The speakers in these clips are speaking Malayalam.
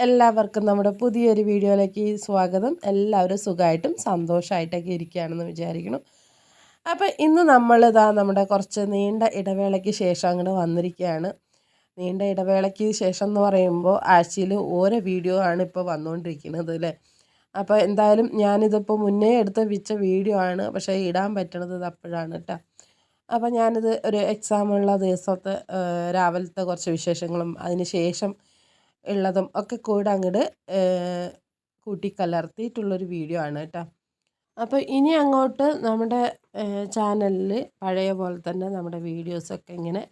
എല്ലാവർക്കും നമ്മുടെ പുതിയൊരു വീഡിയോയിലേക്ക് സ്വാഗതം. എല്ലാവരും സുഖമായിട്ടും സന്തോഷമായിട്ടൊക്കെ ഇരിക്കുകയാണെന്ന് വിചാരിക്കണം. അപ്പോൾ ഇന്ന് നമ്മളിതാ നമ്മുടെ കുറച്ച് നീണ്ട ഇടവേളയ്ക്ക് ശേഷം അങ്ങോട്ട് വന്നിരിക്കുകയാണ്. നീണ്ട ഇടവേളയ്ക്ക് ശേഷം എന്ന് പറയുമ്പോൾ ആഴ്ചയിൽ ഓരോ വീഡിയോ ആണ് ഇപ്പോൾ വന്നുകൊണ്ടിരിക്കുന്നത് അല്ലേ. അപ്പോൾ എന്തായാലും ഞാനിതിപ്പോൾ മുന്നേ വെച്ച വീഡിയോ ആണ്, പക്ഷേ ഇടാൻ പറ്റണത് ഇത് അപ്പോഴാണ് കേട്ടോ. അപ്പോൾ ഞാനിത് ഒരു എക്സാമുള്ള ദിവസത്തെ രാവിലത്തെ കുറച്ച് വിശേഷങ്ങളും അതിന് ശേഷം ഉള്ളതും ഒക്കെ കൂടെ അങ്ങോട്ട് കൂട്ടിക്കലർത്തിയിട്ടുള്ളൊരു വീഡിയോ ആണ് കേട്ടോ. അപ്പോൾ ഇനി അങ്ങോട്ട് നമ്മുടെ ചാനലിൽ പഴയ പോലെ തന്നെ നമ്മുടെ വീഡിയോസൊക്കെ ഇങ്ങനെ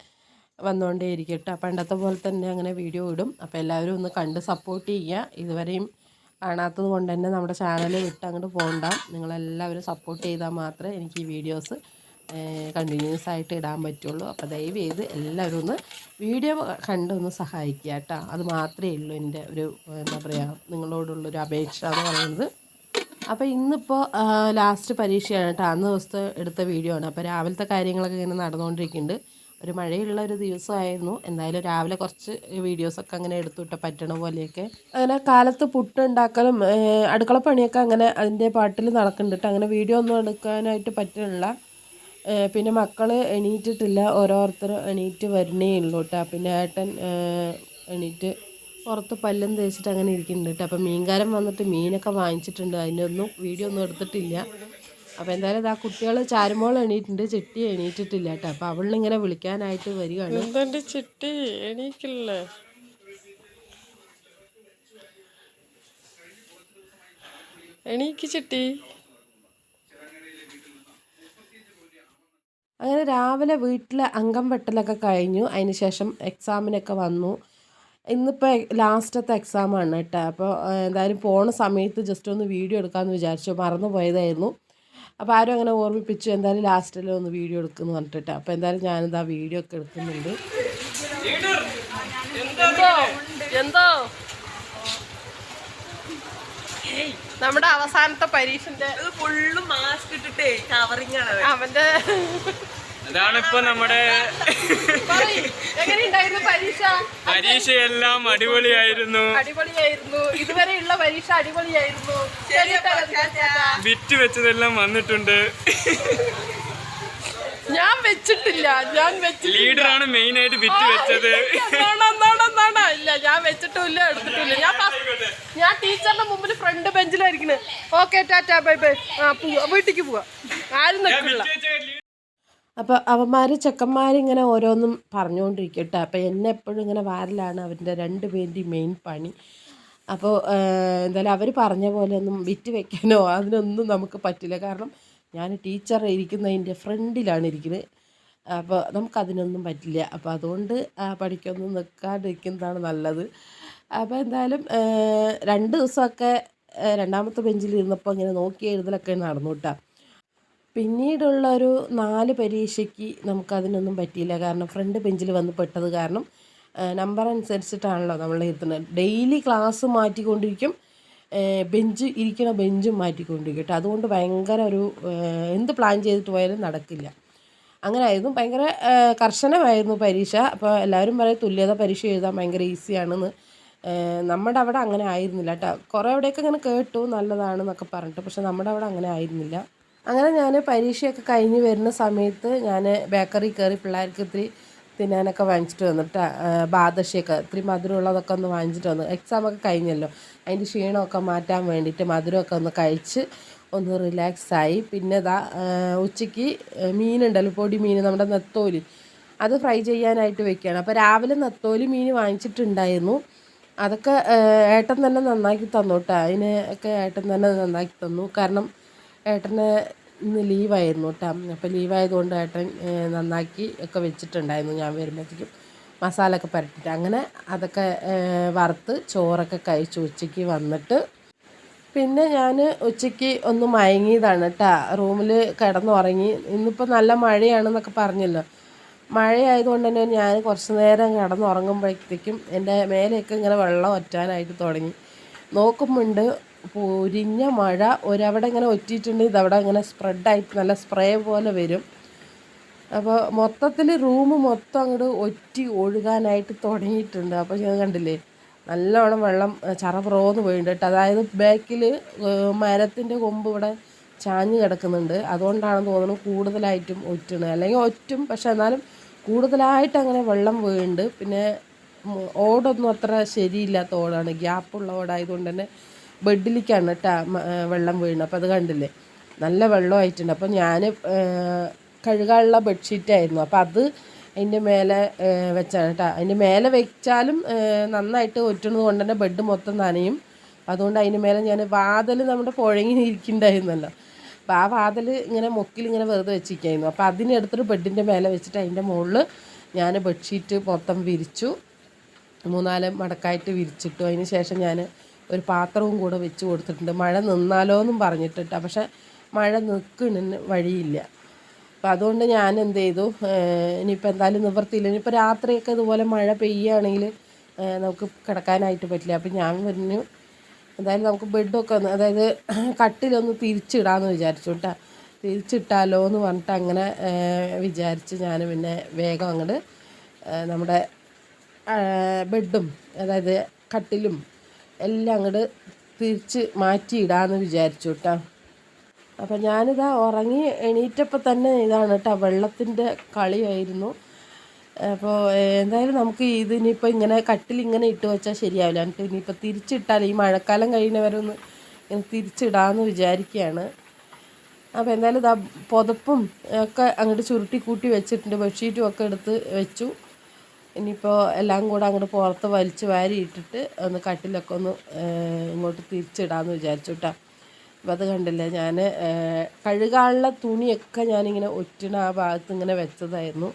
വന്നുകൊണ്ടേയിരിക്കും കേട്ടോ. പണ്ടത്തെ പോലെ തന്നെ അങ്ങനെ വീഡിയോ ഇടും. അപ്പോൾ എല്ലാവരും ഒന്ന് കണ്ട് സപ്പോർട്ട് ചെയ്യുക. ഇതുവരെയും കാണാത്തത് കൊണ്ട് തന്നെ നമ്മുടെ ചാനൽ വിട്ട് അങ്ങോട്ട് പോകണ്ട. നിങ്ങളെല്ലാവരും സപ്പോർട്ട് ചെയ്താൽ മാത്രമേ എനിക്ക് ഈ വീഡിയോസ് കണ്ടിന്യൂസ് ആയിട്ട് ഇടാൻ പറ്റുള്ളൂ. അപ്പോൾ ദയവ് ചെയ്ത് എല്ലാവരും ഒന്ന് വീഡിയോ കണ്ടൊന്ന് സഹായിക്കുക കേട്ടോ. അത് മാത്രമേ ഉള്ളൂ എൻ്റെ ഒരു എന്താ പറയുക നിങ്ങളോടുള്ളൊരു അപേക്ഷ എന്ന് പറയുന്നത്. അപ്പോൾ ഇന്നിപ്പോൾ ലാസ്റ്റ് പരീക്ഷയാണ് കേട്ടോ. അന്ന് ദിവസത്തെ എടുത്ത വീഡിയോ ആണ്. അപ്പോൾ രാവിലത്തെ കാര്യങ്ങളൊക്കെ ഇങ്ങനെ നടന്നുകൊണ്ടിരിക്കുന്നുണ്ട്. ഒരു മഴയുള്ള ഒരു ദിവസമായിരുന്നു. എന്തായാലും രാവിലെ കുറച്ച് വീഡിയോസൊക്കെ അങ്ങനെ എടുത്തുവിട്ട പറ്റണ പോലെയൊക്കെ അങ്ങനെ കാലത്ത് പുട്ടുണ്ടാക്കലും അടുക്കള പണിയൊക്കെ അങ്ങനെ അതിൻ്റെ പാട്ടിൽ നടക്കുന്നുണ്ട്. അങ്ങനെ വീഡിയോ ഒന്നും എടുക്കാനായിട്ട് പറ്റുന്നില്ല. പിന്നെ മക്കൾ എണീറ്റിട്ടില്ല, ഓരോരുത്തർ എണീറ്റ് വരണേ ഉള്ളൂ കേട്ടോ. പിന്നെ ഏട്ടൻ എണീറ്റ് പുറത്ത് പല്ലും തേച്ചിട്ട് അങ്ങനെ ഇരിക്കുന്നുണ്ട് കേട്ടോ. അപ്പോൾ മീൻകാരൻ വന്നിട്ട് മീനൊക്കെ വാങ്ങിച്ചിട്ടുണ്ട്. അതിൻ്റെ ഒന്നും വീഡിയോ ഒന്നും എടുത്തിട്ടില്ല. അപ്പോൾ എന്തായാലും ആ കുട്ടികൾ ചാരുമോൾ എണീറ്റിട്ടുണ്ട്, ചിട്ടി എണീറ്റിട്ടില്ല കേട്ടോ. അപ്പോൾ അവളിങ്ങനെ വിളിക്കാനായിട്ട് വരികയാണ്. ചിട്ടി എണീക്കില്ലേ? എണീക്ക് ചിട്ടി. അങ്ങനെ രാവിലെ വീട്ടിലെ അംഗം വെട്ടലൊക്കെ കഴിഞ്ഞു. അതിന് ശേഷം എക്സാമിനൊക്കെ വന്നു. ഇന്നിപ്പോൾ ലാസ്റ്റത്തെ എക്സാമാണ് കേട്ടോ. അപ്പോൾ എന്തായാലും പോണ സമയത്ത് ജസ്റ്റ് ഒന്ന് വീഡിയോ എടുക്കാമെന്ന് വിചാരിച്ചു, മറന്നു പോയതായിരുന്നു. അപ്പോൾ ആരും അങ്ങനെ ഓർമ്മിപ്പിച്ചു എന്തായാലും ലാസ്റ്റിൽ ഒന്ന് വീഡിയോ എടുക്കുമെന്ന് പറഞ്ഞിട്ട്. അപ്പോൾ എന്തായാലും ഞാനിതാ വീഡിയോ ഒക്കെ എടുക്കുന്നുണ്ട്. എന്തോ നമ്മുടെ അവസാനത്തെ പരീക്ഷന്റെ ഫുള്ള് മാസ്ക് ഇട്ടിട്ടേ കവറിങ് ആണ് അവന്റെ. അതാണിപ്പോ നമ്മുടെ എങ്ങനെയുണ്ടായിരുന്നു പരീക്ഷ? പരീക്ഷയെല്ലാം അടിപൊളിയായിരുന്നു. ഇതുവരെയുള്ള പരീക്ഷ അടിപൊളിയായിരുന്നു. ബിറ്റ് വെച്ചതെല്ലാം വന്നിട്ടുണ്ട്. ഞാൻ വെച്ചിട്ടില്ല. ലീഡറാണ് മെയിൻ ആയിട്ട് ബിറ്റ് വെച്ചത്. ഇല്ല, ഞാൻ വെച്ചിട്ടില്ല, എടുത്തിട്ടില്ല. ഞാൻ ടീച്ചറിന്റെ മുമ്പിൽ ഫ്രണ്ട് ബെഞ്ചിലായിരിക്കണേ. Okay, tata, bye bye. വീട്ടിലേക്ക് പോവാ, ആരും നിൽക്കില്ല. അപ്പോൾ അവന്മാർ ചെക്കന്മാരിങ്ങനെ ഓരോന്നും പറഞ്ഞുകൊണ്ടിരിക്കട്ടെ. അപ്പോൾ എന്നെ എപ്പോഴും ഇങ്ങനെ വാരലാണ് അവരുടെ രണ്ടുപേരുടെയും മെയിൻ പണി. അപ്പോൾ എന്തായാലും അവർ പറഞ്ഞ പോലെ ഒന്നും ബിറ്റ് വെക്കാനോ അതിനൊന്നും നമുക്ക് പറ്റില്ല. കാരണം ഞാൻ ടീച്ചർ ഇരിക്കുന്നതിൻ്റെ ഫ്രണ്ടിലാണ് ഇരിക്കുന്നത്. അപ്പോൾ നമുക്കതിനൊന്നും പറ്റില്ല. അപ്പോൾ അതുകൊണ്ട് പഠിക്കൊന്നും നിൽക്കാതിരിക്കുന്നതാണ് നല്ലത്. അപ്പോൾ എന്തായാലും 2 ദിവസമൊക്കെ രണ്ടാമത്തെ ബെഞ്ചിൽ ഇരുന്നപ്പോൾ ഇങ്ങനെ നോക്കി എഴുതലൊക്കെ നടന്നു കേട്ടോ. പിന്നീടുള്ളൊരു 4 പരീക്ഷയ്ക്ക് നമുക്കതിനൊന്നും പറ്റിയില്ല. കാരണം ഫ്രണ്ട് ബെഞ്ചിൽ വന്ന് പെട്ടത് കാരണം നമ്പർ അനുസരിച്ചിട്ടാണല്ലോ നമ്മൾ ഇരുത്തുന്നത്. ഡെയിലി ക്ലാസ് മാറ്റിക്കൊണ്ടിരിക്കും, ബെഞ്ച് ഇരിക്കണ ബെഞ്ചും മാറ്റിക്കൊണ്ടിരിക്കും കേട്ടോ. അതുകൊണ്ട് ഭയങ്കര ഒരു എന്ത് പ്ലാൻ ചെയ്തിട്ട് പോയാലും നടക്കില്ല. അങ്ങനെ ആയിരുന്നു, ഭയങ്കര കർശനമായിരുന്നു പരീക്ഷ. അപ്പോൾ എല്ലാവരും പറയും തുല്യത പരീക്ഷ എഴുതാൻ ഭയങ്കര ഈസിയാണെന്ന്. നമ്മുടെ അവിടെ അങ്ങനെ ആയിരുന്നില്ല കേട്ടോ. കുറേ അവിടെയൊക്കെ ഇങ്ങനെ കേട്ടു നല്ലതാണെന്നൊക്കെ പറഞ്ഞിട്ട്, പക്ഷെ നമ്മുടെ അവിടെ അങ്ങനെ ആയിരുന്നില്ല. അങ്ങനെ ഞാൻ പരീക്ഷയൊക്കെ കഴിഞ്ഞ് വരുന്ന സമയത്ത് ഞാൻ ബേക്കറി കയറി പിള്ളേർക്ക് ഇത്തിരി തിന്നാനൊക്കെ വാങ്ങിച്ചിട്ട് വന്നിട്ട് ബാദഷയൊക്കെ ഇത്തിരി മധുരമുള്ളതൊക്കെ ഒന്ന് വാങ്ങിച്ചിട്ട് വന്നു. എക്സാമൊക്കെ കഴിഞ്ഞല്ലോ, അതിൻ്റെ ക്ഷീണമൊക്കെ മാറ്റാൻ വേണ്ടിയിട്ട് മധുരമൊക്കെ ഒന്ന് കഴിച്ച് ഒന്ന് റിലാക്സായി. പിന്നെ ഇതാ ഉച്ചയ്ക്ക് മീനുണ്ടല്ലോ, പൊടി മീൻ, നമ്മുടെ നെത്തോലി, അത് ഫ്രൈ ചെയ്യാനായിട്ട് വെക്കുകയാണ്. അപ്പോൾ രാവിലെ നെത്തോലി മീൻ വാങ്ങിച്ചിട്ടുണ്ടായിരുന്നു. അതൊക്കെ ഏട്ടൻ തന്നെ നന്നാക്കി തന്നു കേട്ടോ. അതിനൊക്കെ ഏട്ടൻ തന്നെ നന്നാക്കി തന്നു. കാരണം ഏട്ടന് ഇന്ന് ലീവായിരുന്നു കേട്ടോ. അപ്പോൾ ലീവായതുകൊണ്ട് ഏട്ടൻ നന്നാക്കി ഒക്കെ വെച്ചിട്ടുണ്ടായിരുന്നു. ഞാൻ വരുമ്പോഴത്തേക്കും മസാല ഒക്കെ പുരട്ടിയിട്ട് അങ്ങനെ അതൊക്കെ വറുത്ത് ചോറൊക്കെ കഴിച്ച് ഉച്ചയ്ക്ക് വന്നിട്ട് പിന്നെ ഞാൻ ഉച്ചയ്ക്ക് ഒന്ന് മയങ്ങിയതാണ് കേട്ടോ. റൂമിൽ കിടന്നുറങ്ങി. ഇന്നിപ്പോൾ നല്ല മഴയാണെന്നൊക്കെ പറഞ്ഞല്ലോ. മഴയായതുകൊണ്ട് തന്നെ ഞാൻ കുറച്ച് നേരം കിടന്നുറങ്ങുമ്പോഴത്തേക്കും എൻ്റെ മേലെയൊക്കെ ഇങ്ങനെ വെള്ളം ഒറ്റാനായിട്ട് തുടങ്ങി. നോക്കുമ്പോണ്ട് പൊരിഞ്ഞ മഴ ഒരവിടെ ഇങ്ങനെ ഒറ്റിയിട്ടുണ്ട്, ഇതവിടെ ഇങ്ങനെ സ്പ്രെഡായിട്ട് നല്ല സ്പ്രേ പോലെ വരും. അപ്പോൾ മൊത്തത്തിൽ റൂം മൊത്തം അങ്ങോട്ട് ഒറ്റി ഒഴുകാനായിട്ട് തുടങ്ങിയിട്ടുണ്ട്. അപ്പോൾ ഞാൻ കണ്ടില്ലേ നല്ലോണം വെള്ളം ചറപുറോന്ന് വീണിട്ട് കേട്ടോ. അതായത് ബാക്കിൽ മരത്തിൻ്റെ കൊമ്പ് ഇവിടെ ചാഞ്ഞ് കിടക്കുന്നുണ്ട്. അതുകൊണ്ടാണെന്ന് തോന്നുന്നു കൂടുതലായിട്ടും ഒറ്റണ്. അല്ലെങ്കിൽ ഒറ്റും, പക്ഷെ എന്നാലും കൂടുതലായിട്ട് അങ്ങനെ വെള്ളം വീഴുന്നുണ്ട്. പിന്നെ ഓടൊന്നും അത്ര ശരിയില്ലാത്ത ഓടാണ്, ഗ്യാപ്പുള്ള ഓടായതുകൊണ്ട് തന്നെ ബെഡിലേക്കാണ് കേട്ടോ വെള്ളം വീഴുന്നത്. അപ്പോൾ അത് കണ്ടില്ലേ, നല്ല വെള്ളമായിട്ടുണ്ട്. അപ്പോൾ ഞാൻ കഴുകാനുള്ള ബെഡ്ഷീറ്റായിരുന്നു, അപ്പോൾ അത് അതിൻ്റെ മേലെ വെച്ചാണ് കേട്ടോ. അതിൻ്റെ മേലെ വെച്ചാലും നന്നായിട്ട് ഒറ്റുന്നത് കൊണ്ട് തന്നെ ബെഡ് മൊത്തം നനയും. അതുകൊണ്ട് അതിൻ്റെ മേലെ ഞാൻ വാതിൽ നമ്മുടെ പുഴങ്ങി ഇരിക്കുന്നുണ്ടായിരുന്നല്ലോ, അപ്പോൾ ആ വാതിൽ ഇങ്ങനെ ഇങ്ങനെ വെറുതെ വെച്ചിരിക്കുകയായിരുന്നു. അപ്പോൾ അതിനെടുത്തിട്ട് ബെഡിൻ്റെ മേലെ വെച്ചിട്ട് അതിൻ്റെ മുകളിൽ ഞാൻ ബെഡ്ഷീറ്റ് മൊത്തം വിരിച്ചു, 3-4 മടക്കായിട്ട് വിരിച്ചിട്ടു. അതിന് ശേഷം ഞാൻ ഒരു പാത്രവും കൂടെ വെച്ച് കൊടുത്തിട്ടുണ്ട്, മഴ നിന്നാലോ എന്നും പറഞ്ഞിട്ടിട്ട്. പക്ഷേ മഴ നിൽക്കുന്നതിന് വഴിയില്ല. അപ്പം അതുകൊണ്ട് ഞാൻ എന്ത് ചെയ്തു, ഇനിയിപ്പോൾ എന്തായാലും നിവർത്തിയില്ല. ഇനിയിപ്പോൾ രാത്രിയൊക്കെ ഇതുപോലെ മഴ പെയ്യുകയാണെങ്കിൽ നമുക്ക് കിടക്കാനായിട്ട് പറ്റില്ല. അപ്പം ഞാൻ പറഞ്ഞു എന്തായാലും നമുക്ക് ബെഡൊക്കെ ഒന്ന്, അതായത് കട്ടിലൊന്ന് തിരിച്ചിടാമെന്ന് വിചാരിച്ചു കേട്ടോ. തിരിച്ചിട്ടാലോ എന്ന് പറഞ്ഞിട്ട് അങ്ങനെ വിചാരിച്ച് ഞാൻ പിന്നെ വേഗം അങ്ങോട്ട് നമ്മുടെ ബെഡും അതായത് കട്ടിലും എല്ലാം അങ്ങോട്ട് തിരിച്ച് മാറ്റിയിടാമെന്ന് വിചാരിച്ചു കേട്ടോ. അപ്പം ഞാനിതാ ഉറങ്ങി എണീറ്റപ്പോൾ തന്നെ ഇതാണ് കേട്ടോ, വെള്ളത്തിൻ്റെ കളിയായിരുന്നു. അപ്പോൾ എന്തായാലും നമുക്ക് ഇതിനിപ്പോൾ ഇങ്ങനെ കട്ടിലിങ്ങനെ ഇട്ട് വെച്ചാൽ ശരിയാവില്ല. എനിക്ക് ഇനിയിപ്പോൾ തിരിച്ചിട്ടാൽ ഈ മഴക്കാലം കഴിയുന്നവരെ ഒന്ന് തിരിച്ചിടാമെന്ന് വിചാരിക്കുകയാണ്. അപ്പോൾ എന്തായാലും ഇതാ പുതപ്പും ഒക്കെ അങ്ങോട്ട് ചുരുട്ടി കൂട്ടി വെച്ചിട്ടുണ്ട്, ബെഡ്ഷീറ്റും ഒക്കെ എടുത്ത് വെച്ചു. ഇനിയിപ്പോൾ എല്ലാം കൂടെ അങ്ങോട്ട് പുറത്ത് വലിച്ച് വാരി ഇട്ടിട്ട് ഒന്ന് കട്ടിലൊക്കെ ഒന്ന് ഇങ്ങോട്ട് തിരിച്ചിടാമെന്ന് വിചാരിച്ചു കേട്ടോ. അപ്പോൾ അത് കണ്ടില്ലേ, ഞാൻ കഴുകാനുള്ള തുണിയൊക്കെ ഞാനിങ്ങനെ ഒറ്റണ ആ ഭാഗത്ത് ഇങ്ങനെ വെച്ചതായിരുന്നു.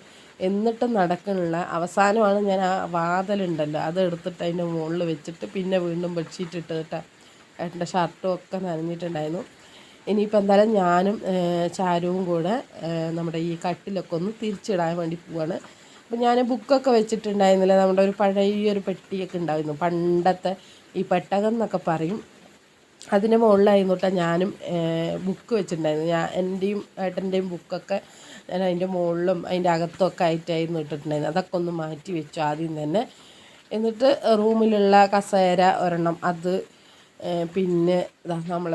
എന്നിട്ടും നടക്കണില്ല. അവസാനമാണ് ഞാൻ ആ വാതിലുണ്ടല്ലോ അത് എടുത്തിട്ട് അതിൻ്റെ മുകളിൽ വെച്ചിട്ട് പിന്നെ വീണ്ടും ബെഡ്ഷീറ്റ് ഇട്ട് കേട്ടോ. ഏട്ടൻ്റെ ഷർട്ടും ഒക്കെ നനഞ്ഞിട്ടുണ്ടായിരുന്നു. ഇനിയിപ്പോൾ എന്തായാലും ഞാനും ചാരുവും കൂടെ നമ്മുടെ ഈ കട്ടിലൊക്കെ ഒന്ന് തിരിച്ചിടാൻ വേണ്ടി പോവാണ്. അപ്പോൾ ഞാൻ ബുക്കൊക്കെ വെച്ചിട്ടുണ്ടായിരുന്നില്ല, നമ്മുടെ ഒരു പഴയൊരു പെട്ടിയൊക്കെ ഉണ്ടായിരുന്നു, പണ്ടത്തെ ഈ പെട്ടകം എന്നൊക്കെ പറയും. അതിൻ്റെ മുകളിലായിരുന്നു കേട്ടോ ഞാനും ബുക്ക് വെച്ചിട്ടുണ്ടായിരുന്നു. എൻ്റെയും ഏട്ടൻ്റെയും ബുക്കൊക്കെ ഞാൻ അതിൻ്റെ മുകളിലും അതിൻ്റെ അകത്തൊക്കെ ആയിട്ടായിരുന്നു ഇട്ടിട്ടുണ്ടായിരുന്നു. അതൊക്കെ ഒന്ന് മാറ്റി വെച്ചു ആദ്യം തന്നെ. എന്നിട്ട് റൂമിലുള്ള കസേര ഒരെണ്ണം, അത് പിന്നെ നമ്മൾ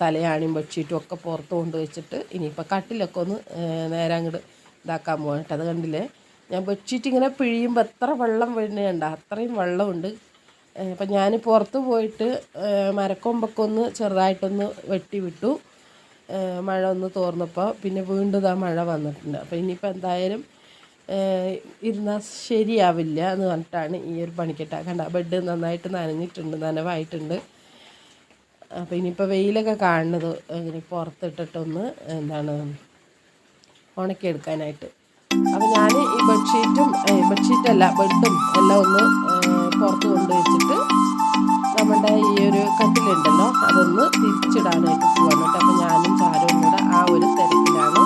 തലയാണിയും ബെഡ്ഷീറ്റും ഒക്കെ പുറത്ത് കൊണ്ട് വെച്ചിട്ട് ഇനിയിപ്പോൾ കട്ടിലൊക്കെ ഒന്ന് നേരെ അങ്ങോട്ട് ഇതാക്കാൻ പോകാൻ കേട്ടോ. അത് കണ്ടില്ലേ, ഞാൻ ബെഡ്ഷീറ്റ് ഇങ്ങനെ പിഴിയുമ്പോൾ എത്ര വെള്ളം വീഴുന്നുണ്ട്, അത്രയും വെള്ളമുണ്ട്. അപ്പം ഞാൻ പുറത്ത് പോയിട്ട് മരക്കൊമ്പൊക്കെ ഒന്ന് ചെറുതായിട്ടൊന്ന് വെട്ടി വിട്ടു. മഴ ഒന്ന് തോർന്നപ്പോൾ പിന്നെ വീണ്ടും ആ മഴ വന്നിട്ടുണ്ട്. അപ്പോൾ ഇനിയിപ്പോൾ എന്തായാലും ഇരുന്നാൽ ശരിയാവില്ല എന്ന് പറഞ്ഞിട്ടാണ് ഈ ഒരു പണിക്കെട്ട. കണ്ട ബെഡ് നന്നായിട്ട് നനഞ്ഞിട്ടുണ്ട്, നനവായിട്ടുണ്ട്. അപ്പോൾ ഇനിയിപ്പോൾ വെയിലൊക്കെ കാണുന്നത് ഇങ്ങനെ പുറത്തിട്ടിട്ടൊന്ന് എന്താണ് ഉണക്കിയെടുക്കാനായിട്ട്. അപ്പോൾ ഞാൻ ഈ ബെഡ്ഷീറ്റല്ല ബെഡും എല്ലാം ഒന്ന് പുറത്ത് കൊണ്ട് വെച്ചിട്ട് നമ്മുടെ ഈ ഒരു കട്ടിലുണ്ടല്ലോ അതൊന്ന് തിരിച്ചിടാനായിട്ട് പോവാണ് കേട്ടോ. അപ്പോൾ ഞാനും ചാരും കൂടെ ആ ഒരു തിരക്കിലാണ്.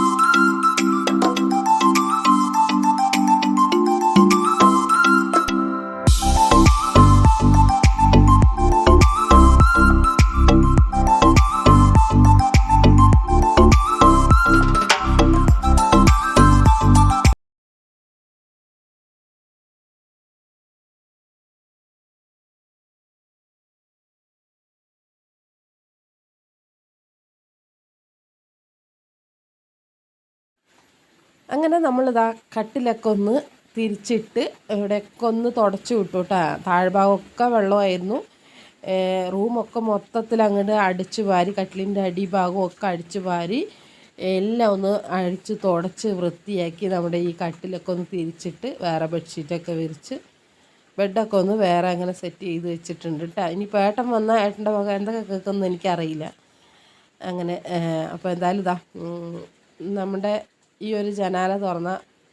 അങ്ങനെ നമ്മളിതാ കട്ടിലൊക്കെ ഒന്ന് തിരിച്ചിട്ട് ഇവിടെയൊക്കെ ഒന്ന് തുടച്ച് വിട്ടു കേട്ടോ. താഴ്ഭാഗമൊക്കെ വെള്ളമായിരുന്നു. റൂമൊക്കെ മൊത്തത്തിൽ അങ്ങോട്ട് അടിച്ചു വാരി, കട്ടിലിൻ്റെ അടിഭാഗമൊക്കെ അടിച്ചു വാരി എല്ലാം ഒന്ന് അടിച്ച് തുടച്ച് വൃത്തിയാക്കി നമ്മുടെ ഈ കട്ടിലൊക്കെ ഒന്ന് തിരിച്ചിട്ട് വേറെ ബെഡ്ഷീറ്റൊക്കെ വിരിച്ച് ബെഡൊക്കെ ഒന്ന് വേറെ അങ്ങനെ സെറ്റ് ചെയ്ത് വെച്ചിട്ടുണ്ട് കേട്ടോ. ഇനിയിപ്പോൾ ഏട്ടൻ വന്നാൽ ഏട്ടൻ്റെ വക എന്തൊക്കെ കേൾക്കുമെന്ന് എനിക്കറിയില്ല. അങ്ങനെ അപ്പോൾ എന്തായാലും ഇതാ നമ്മുടെ ഈ ഒരു ജനാല തുറന്ന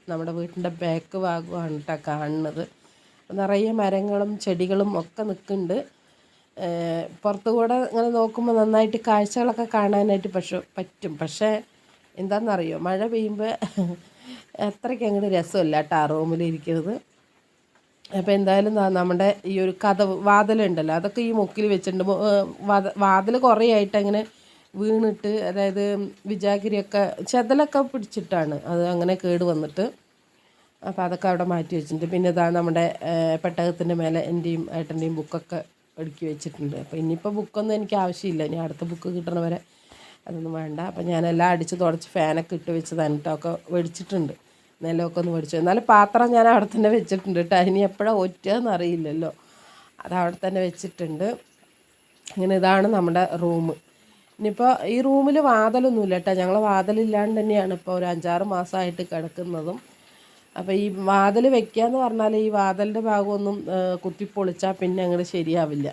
നമ്മുടെ വീട്ടിൻ്റെ ബാക്ക് ഭാഗമാണ് കേട്ടോ കാണുന്നത്. നിറയെ മരങ്ങളും ചെടികളും ഒക്കെ നിൽക്കുന്നുണ്ട്. പുറത്തുകൂടെ ഇങ്ങനെ നോക്കുമ്പോൾ നന്നായിട്ട് കാഴ്ചകളൊക്കെ കാണാനായിട്ട് പറ്റും. പക്ഷേ എന്താണെന്നറിയോ, മഴ പെയ്യുമ്പോൾ അത്രയ്ക്ക് അങ്ങോട്ട് രസമില്ല കേട്ടോ ആ റൂമിലിരിക്കുന്നത്. അപ്പോൾ എന്തായാലും നമ്മുടെ ഈ ഒരു വാതിലുണ്ടല്ലോ അതൊക്കെ ഈ മുക്കിൽ വെച്ചിട്ടുണ്ട്. വാതിൽ കുറേ ആയിട്ട് അങ്ങനെ വീണിട്ട്, അതായത് വിജാഗിരിയൊക്കെ ചെതലൊക്കെ പിടിച്ചിട്ടാണ് അത് അങ്ങനെ കേട് വന്നിട്ട്. അപ്പോൾ അതൊക്കെ അവിടെ മാറ്റി വെച്ചിട്ടുണ്ട്. പിന്നെ ഇതാ നമ്മുടെ പെട്ടകത്തിൻ്റെ മേലെ എൻ്റെയും ഏട്ടൻ്റെയും ബുക്കൊക്കെ അടുക്കി വെച്ചിട്ടുണ്ട്. അപ്പോൾ ഇനിയിപ്പോൾ ബുക്കൊന്നും എനിക്ക് ആവശ്യമില്ല, ഇനി അടുത്ത ബുക്ക് കിട്ടണ വരെ അതൊന്നും വേണ്ട. അപ്പോൾ ഞാനെല്ലാം അടിച്ച് തുടച്ച് ഫാനൊക്കെ ഇട്ട് വെച്ച് തന്നിട്ടൊക്കെ മേടിച്ചിട്ടുണ്ട്. നിലമൊക്കെ ഒന്ന് മേടിച്ചു. എന്നാലും പാത്രം ഞാൻ അവിടെ തന്നെ വെച്ചിട്ടുണ്ട് കേട്ടോ. ഇനി എപ്പോഴാണ് ഒറ്റയെന്ന് അറിയില്ലല്ലോ, അത് അവിടെ തന്നെ വെച്ചിട്ടുണ്ട്. ഇങ്ങനെ ഇതാണ് നമ്മുടെ റൂം. ഇനിയിപ്പോൾ ഈ റൂമിൽ വാതിലൊന്നുമില്ല കേട്ടോ. ഞങ്ങൾ വാതിലില്ലാണ്ട് തന്നെയാണ് ഇപ്പോൾ ഒരു 5-6 മാസമായിട്ട് കിടക്കുന്നതും. അപ്പോൾ ഈ വാതിൽ വെക്കുകയെന്ന് പറഞ്ഞാൽ ഈ വാതിലിൻ്റെ ഭാഗമൊന്നും കുത്തിപ്പൊളിച്ചാൽ പിന്നെ അങ്ങോട്ട് ശരിയാവില്ല.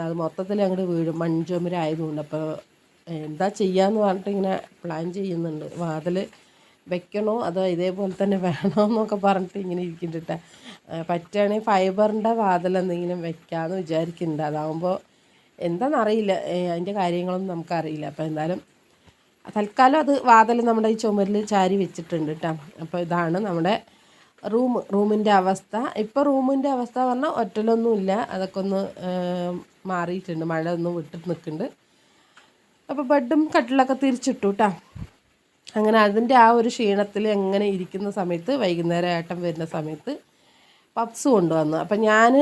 അത് മൊത്തത്തിൽ അങ്ങോട്ട് വീഴും, മൺചുമരായതുകൊണ്ട്. അപ്പോൾ എന്താ ചെയ്യാന്ന് പറഞ്ഞിട്ട് ഇങ്ങനെ പ്ലാൻ ചെയ്യുന്നുണ്ട്. വാതിൽ വെക്കണോ അതോ ഇതേപോലെ തന്നെ വേണോ എന്നൊക്കെ പറഞ്ഞിട്ട് ഇങ്ങനെ ഇരിക്കുന്നുണ്ട്. പറ്റുകയാണെങ്കിൽ ഫൈബറിൻ്റെ വാതിൽ എന്തെങ്കിലും വെക്കാമെന്ന് വിചാരിക്കുന്നുണ്ട്. അതാകുമ്പോൾ എന്താണെന്നറിയില്ല, അതിൻ്റെ കാര്യങ്ങളൊന്നും നമുക്കറിയില്ല. അപ്പോൾ എന്തായാലും തൽക്കാലം അത് വാതിൽ നമ്മുടെ ഈ ചുമരിൽ ചാരി വെച്ചിട്ടുണ്ട് കേട്ടോ. അപ്പോൾ ഇതാണ് നമ്മുടെ റൂമിൻ്റെ അവസ്ഥ. ഇപ്പോൾ റൂമിൻ്റെ അവസ്ഥ പറഞ്ഞാൽ ഒറ്റലൊന്നുമില്ല, അതൊക്കെ ഒന്ന് മാറിയിട്ടുണ്ട്, മഴ ഒന്നും വിട്ടിട്ട് നിൽക്കുന്നുണ്ട്. അപ്പോൾ ബെഡും കട്ടിലൊക്കെ തിരിച്ചിട്ടു കേട്ടോ. അങ്ങനെ അതിൻ്റെ ആ ഒരു ക്ഷീണത്തിൽ എങ്ങനെ ഇരിക്കുന്ന സമയത്ത് വൈകുന്നേരം ഏട്ടൻ വരുന്ന സമയത്ത് പപ്സ് കൊണ്ടുവന്നു. അപ്പം ഞാൻ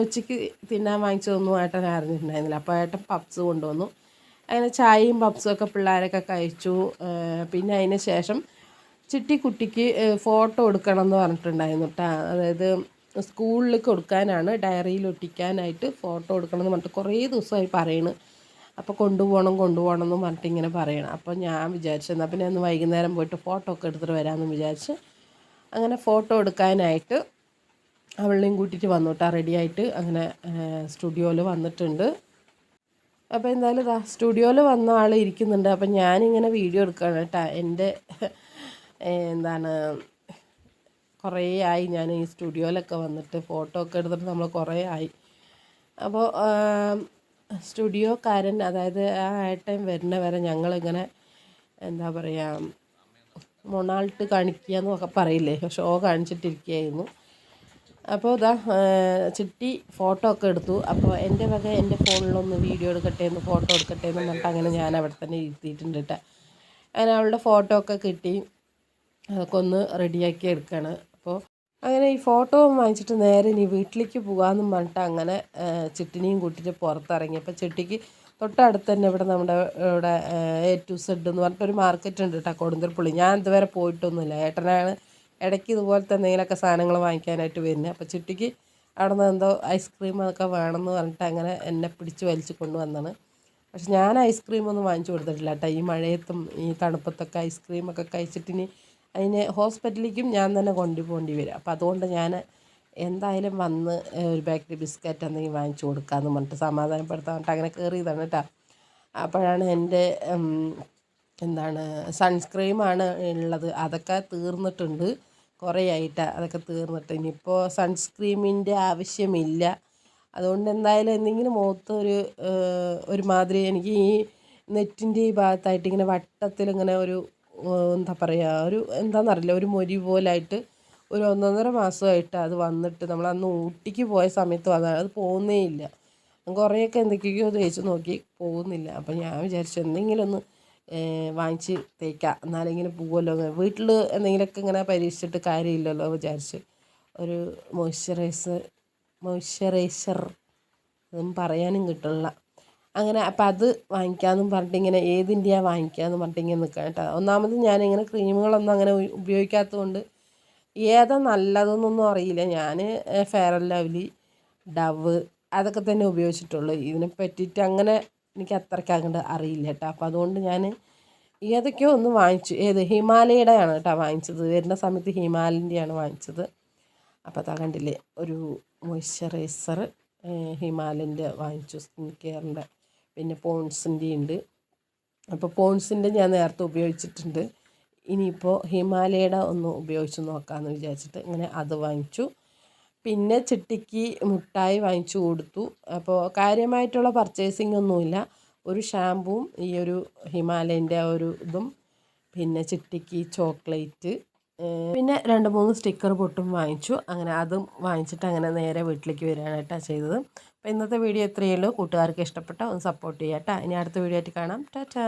ഉച്ചയ്ക്ക് തിന്നാൻ വാങ്ങിച്ചതൊന്നും ഏട്ടൻ അറിഞ്ഞിട്ടുണ്ടായിരുന്നില്ല. അപ്പോൾ ഏട്ടൻ പപ്സ് കൊണ്ടുവന്നു. അങ്ങനെ ചായയും പപ്സും ഒക്കെ പിള്ളേരൊക്കെ കഴിച്ചു. പിന്നെ അതിന് ശേഷം ചിട്ടിക്കുട്ടിക്ക് ഫോട്ടോ എടുക്കണം എന്ന് പറഞ്ഞിട്ടുണ്ടായിരുന്നു കേട്ടോ. അതായത് സ്കൂളിൽ കൊടുക്കാനാണ്, ഡയറിയിൽ ഒട്ടിക്കാനായിട്ട് ഫോട്ടോ എടുക്കണം എന്ന് പറഞ്ഞിട്ട് കുറേ ദിവസമായി പറയണ്. അപ്പോൾ കൊണ്ടുപോകണം എന്ന് പറഞ്ഞിട്ട് ഇങ്ങനെ പറയണം. അപ്പോൾ ഞാൻ വിചാരിച്ചു എന്നാൽ പിന്നെ ഒന്ന് വൈകുന്നേരം പോയിട്ട് ഫോട്ടോ ഒക്കെ എടുത്തിട്ട് വരാമെന്ന് വിചാരിച്ച് അങ്ങനെ ഫോട്ടോ എടുക്കാനായിട്ട് അവളെയും കൂട്ടിയിട്ട് വന്നു കേട്ടോ. റെഡിയായിട്ട് അങ്ങനെ സ്റ്റുഡിയോയിൽ വന്നിട്ടുണ്ട്. അപ്പോൾ എന്തായാലും ഇതാ സ്റ്റുഡിയോയിൽ വന്ന ആൾ ഇരിക്കുന്നുണ്ട്. അപ്പം ഞാനിങ്ങനെ വീഡിയോ എടുക്കുകയാണ് കേട്ടോ. എൻ്റെ എന്താണ് കുറേ ആയി ഞാൻ ഈ സ്റ്റുഡിയോയിലൊക്കെ വന്നിട്ട് ഫോട്ടോ ഒക്കെ എടുത്തിട്ട് നമ്മൾ കുറേ ആയി. അപ്പോൾ സ്റ്റുഡിയോക്കാരൻ, അതായത് ആ ഏട്ടൻ വരുന്ന വരെ ഞങ്ങളിങ്ങനെ എന്താ പറയുക മൊണാൾട്ട് കാണിക്കുക എന്നൊക്കെ പറയില്ലേ, ഷോ കാണിച്ചിട്ടിരിക്കുകയായിരുന്നു. അപ്പോൾ ഇതാ ചിട്ടി ഫോട്ടോ ഒക്കെ എടുത്തു. അപ്പോൾ എൻ്റെ വക എൻ്റെ ഫോണിലൊന്ന് വീഡിയോ എടുക്കട്ടെ എന്ന്, ഫോട്ടോ എടുക്കട്ടെ എന്ന് പറഞ്ഞിട്ട് അങ്ങനെ ഞാൻ അവിടെ തന്നെ ഇരുത്തിയിട്ടുണ്ട് കേട്ടോ. അങ്ങനെ അവളുടെ ഫോട്ടോ ഒക്കെ കിട്ടി, അതൊക്കെ ഒന്ന് റെഡിയാക്കി എടുക്കുകയാണ്. അപ്പോൾ അങ്ങനെ ഈ ഫോട്ടോ വാങ്ങിച്ചിട്ട് നേരെ ഇനി വീട്ടിലേക്ക് പോകാമെന്നും പറഞ്ഞിട്ട് അങ്ങനെ ചിട്ടിനെയും കൂട്ടിയിട്ട് പുറത്തിറങ്ങി. അപ്പോൾ ചിട്ടിക്ക് തൊട്ടടുത്ത് തന്നെ ഇവിടെ നമ്മുടെ ഇവിടെ A-Z എന്ന് പറഞ്ഞിട്ടൊരു മാർക്കറ്റ് ഉണ്ട് കേട്ടോ, കൊടുന്തൽപ്പുള്ളി. ഞാൻ ഇതുവരെ പോയിട്ടൊന്നുമില്ല. ഏട്ടനാണ് ഇടയ്ക്ക് ഇതുപോലത്തെ എന്തെങ്കിലുമൊക്കെ സാധനങ്ങൾ വാങ്ങിക്കാനായിട്ട് വരുന്നത്. അപ്പോൾ ചിട്ടിക്ക് അവിടെ നിന്ന് എന്തോ ഐസ്ക്രീം അതൊക്കെ വേണമെന്ന് പറഞ്ഞിട്ട് അങ്ങനെ എന്നെ പിടിച്ച് വലിച്ച് കൊണ്ടുവന്നാണ്. പക്ഷെ ഞാൻ ഐസ്ക്രീമൊന്നും വാങ്ങിച്ചു കൊടുത്തിട്ടില്ല കേട്ടോ. ഈ മഴയത്തും ഈ തണുപ്പത്തൊക്കെ ഐസ്ക്രീമൊക്കെ കഴിച്ചിട്ടിനി അതിന് ഹോസ്പിറ്റലിലേക്കും ഞാൻ തന്നെ കൊണ്ടുപോകേണ്ടി വരും. അപ്പോൾ അതുകൊണ്ട് ഞാൻ എന്തായാലും വന്ന് ഒരു ബേക്കറി ബിസ്ക്കറ്റ് എന്തെങ്കിലും വാങ്ങിച്ചു കൊടുക്കാമെന്ന് പറഞ്ഞിട്ട് സമാധാനപ്പെടുത്താൻ പറഞ്ഞിട്ട് അങ്ങനെ കയറിയതാണ് കേട്ടോ. അപ്പോഴാണ് എൻ്റെ എന്താണ് സൺസ്ക്രീമാണ് ഉള്ളത്, അതൊക്കെ തീർന്നിട്ടുണ്ട്, കുറേ ആയിട്ടാണ് അതൊക്കെ തീർന്നിട്ട്. ഇനിയിപ്പോൾ സൺസ്ക്രീമിൻ്റെ ആവശ്യമില്ല. അതുകൊണ്ട് എന്തായാലും എന്തെങ്കിലും മുഖത്ത് ഒരുമാതിരി എനിക്ക് ഈ നെറ്റിൻ്റെ ഈ ഭാഗത്തായിട്ട് ഇങ്ങനെ വട്ടത്തിൽ ഇങ്ങനെ ഒരു എന്താ പറയുക, ഒരു എന്താണെന്നറിയില്ല, ഒരു മൊരി പോലായിട്ട് ഒരു 1.5 മാസമായിട്ട് അത് വന്നിട്ട്. നമ്മളന്ന് ഊട്ടിക്ക് പോയ സമയത്ത് വന്നതാണ്, അത് പോകുന്നേ ഇല്ല. കുറേയൊക്കെ എന്തൊക്കെയോ തേച്ച് നോക്കി പോകുന്നില്ല. അപ്പം ഞാൻ വിചാരിച്ചു എന്തെങ്കിലും ഒന്ന് വാങ്ങിച്ച് തേക്കാം, എന്നാലെങ്കിലും പോകുമല്ലോ. വീട്ടിൽ എന്തെങ്കിലുമൊക്കെ ഇങ്ങനെ പരീക്ഷിച്ചിട്ട് കാര്യമില്ലല്ലോ വിചാരിച്ച് ഒരു മോയ്സ്ചറൈസർ ഒന്നും പറയാനും കിട്ടുന്നില്ല. അങ്ങനെ അപ്പം അത് വാങ്ങിക്കാമെന്നും പറഞ്ഞിട്ട് ഇങ്ങനെ ഏതിൻ്റെയാണ് വാങ്ങിക്കാമെന്ന് പറഞ്ഞിട്ട് ഇങ്ങനെ നിൽക്കാം കേട്ടോ. ഒന്നാമത് ഞാനിങ്ങനെ ക്രീമുകളൊന്നും അങ്ങനെ ഉപയോഗിക്കാത്തതുകൊണ്ട് ഏതാ നല്ലതെന്നൊന്നും അറിയില്ല. ഞാൻ ഫെയർ ആൻഡ് ലവ്ലി, ഡവ് അതൊക്കെ തന്നെ ഉപയോഗിച്ചിട്ടുള്ളൂ. ഇതിനെ പറ്റിയിട്ട് അങ്ങനെ എനിക്ക് അത്രയ്ക്ക് അങ്ങോട്ട് അറിയില്ല കേട്ടോ. അപ്പോൾ അതുകൊണ്ട് ഞാൻ ഏതൊക്കെയോ ഒന്ന് വാങ്ങിച്ചു. ഹിമാലയയുടെ ആണ് കേട്ടോ വാങ്ങിച്ചത്. വരുന്ന സമയത്ത് ഹിമാലയൻ്റെയാണ് വാങ്ങിച്ചത്. അപ്പോൾ അതാ കണ്ടില്ലേ, ഒരു മോയ്സ്ചറൈസർ ഹിമാലയൻ്റെ വാങ്ങിച്ചു, സ്കിൻ കെയറിൻ്റെ. പിന്നെ പോൺസിൻ്റെ ഉണ്ട്. അപ്പോൾ പോൺസിൻ്റെ ഞാൻ നേരത്തെ ഉപയോഗിച്ചിട്ടുണ്ട്. ഇനിയിപ്പോൾ ഹിമാലയയുടെ ഒന്ന് ഉപയോഗിച്ച് നോക്കാമെന്ന് വിചാരിച്ചിട്ട് ഇങ്ങനെ അത് വാങ്ങിച്ചു. പിന്നെ ചിട്ടിക്ക് മുട്ടായി വാങ്ങിച്ചു കൊടുത്തു. അപ്പോൾ കാര്യമായിട്ടുള്ള പർച്ചേസിംഗ് ഒന്നുമില്ല. ഒരു ഷാമ്പുവും ഈ ഒരു ഹിമാലയൻ്റെ ഒരു ഇതും, പിന്നെ ചിട്ടിക്ക് ചോക്ലേറ്റ്, പിന്നെ 2-3 സ്റ്റിക്കർ പൊട്ടും വാങ്ങിച്ചു. അങ്ങനെ അതും വാങ്ങിച്ചിട്ട് അങ്ങനെ നേരെ വീട്ടിലേക്ക് വരികയാണ് ചെയ്തത്. അപ്പോൾ ഇന്നത്തെ വീഡിയോ ഇത്രയേ ഉള്ളൂ. കൂട്ടുകാർക്ക് ഇഷ്ടപ്പെട്ട ഒന്ന് സപ്പോർട്ട് ചെയ്യാം കേട്ടോ. ഇനി അടുത്ത വീഡിയോ ആയിട്ട് കാണാം. ടാറ്റാ.